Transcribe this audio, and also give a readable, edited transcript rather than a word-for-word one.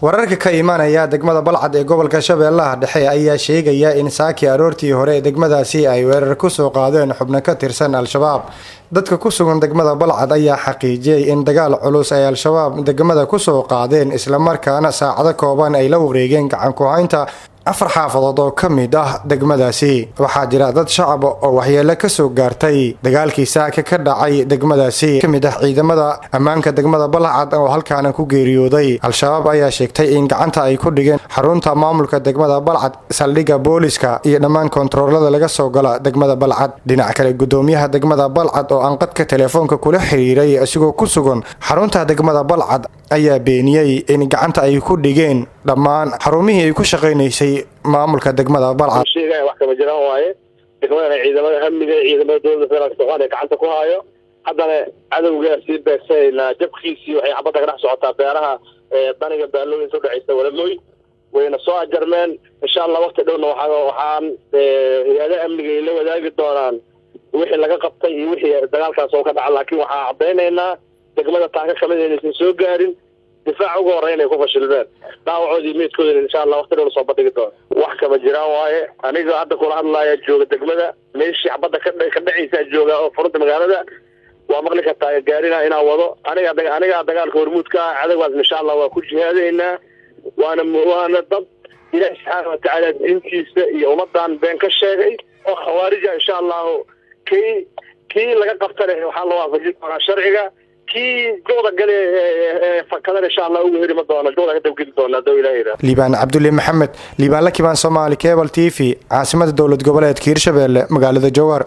wararka ka imaanaya degmada balcad ee gobolka shabeellaha dhexe ayaa sheegaya in saaki aroortii hore degmadaasi ay weerar ku soo qaadeen xubno ka tirsan al-shabaab. dadka ku sugan degmada balcad ayaa xaqiijiyay in dagaal culus ay al-shabaab degmada ku soo qaadeen isla markaana saacado kooban ay la wareegeen gacan ku haynta 4 xaafadood oo kamid ah degmadaasi. waxaa jira dad shacab oo waxyeelo ka soo gaartay dagaalkii saaka ka dhacay degmadaasi kamid ah ciidamada ammaanka degmada balcad oo halkaana ku geeriyooday. al-shabaab ayaa sheegtay in gacanta ay ku dhigeen xarunta maamulka degmada balcad, saldhigga booliska iyo dhammaan kontaroolada laga soo gala degmada balcad. dhinaca kale gudoomiyaha degmada balcad oo aan qadka telefoonka kula xiriiray asigoo ku sugan xarunta degmada balcad ayaa beeniyay in gacanta ay ku dhigeen dhammaan xarumihii ay ku shaqeynaysay maamulka degmada balcad. sheegay wax kama jiraan waaye degmada ciidamada amniga ciidamada dowladda federaalka Soomaaliya gacanta ku hayo haddana cadawgaasi beegsayna jabkiisii waxay xabada ka dhex socotaa beeraha daniga baalooyin soo dhacaysa walamooy wayna soo ajarmeen insha Allah waqti dhowna waxaan hay'adaha amniga la wadaagi doonaan wixii laga qabtay iyo wixii dagaalkaas oo ka dhacay laakiin waxa cadeynaynaa degmada taaka kamid inaysan soo gaarin difaac ugu horeeyay ku fashilmeen dhaawacoodii meedkooda insha Allah waqti dhow soo bandhigi doon wax kama jiraan waaye aniga hadda kula hadlaaya jooga degmada meeshii xabada ka dhacaysa jooga oo furta magaalada waa maqli ka taay gaarina inaa wado aniga dagaalka hormuudka cadawgaas insha Allah waa ku jihaadayna waana dad Ilaahay subhanahu wa ta'ala diintiisa iyo ummadan been ka sheegay oo khawaarij insha Allah kii laga qabtay waxa la waafajin doonaa sharciga jooda gale fakadana insha Allah ugu heri ma doono jooda ka dawgin doona dawladda liibaan cabdulle maxamed liibaan la kibaan Soomaali Cable TV caasimada dowlad goboleedka Hirshabeelle magaalada Jowhar.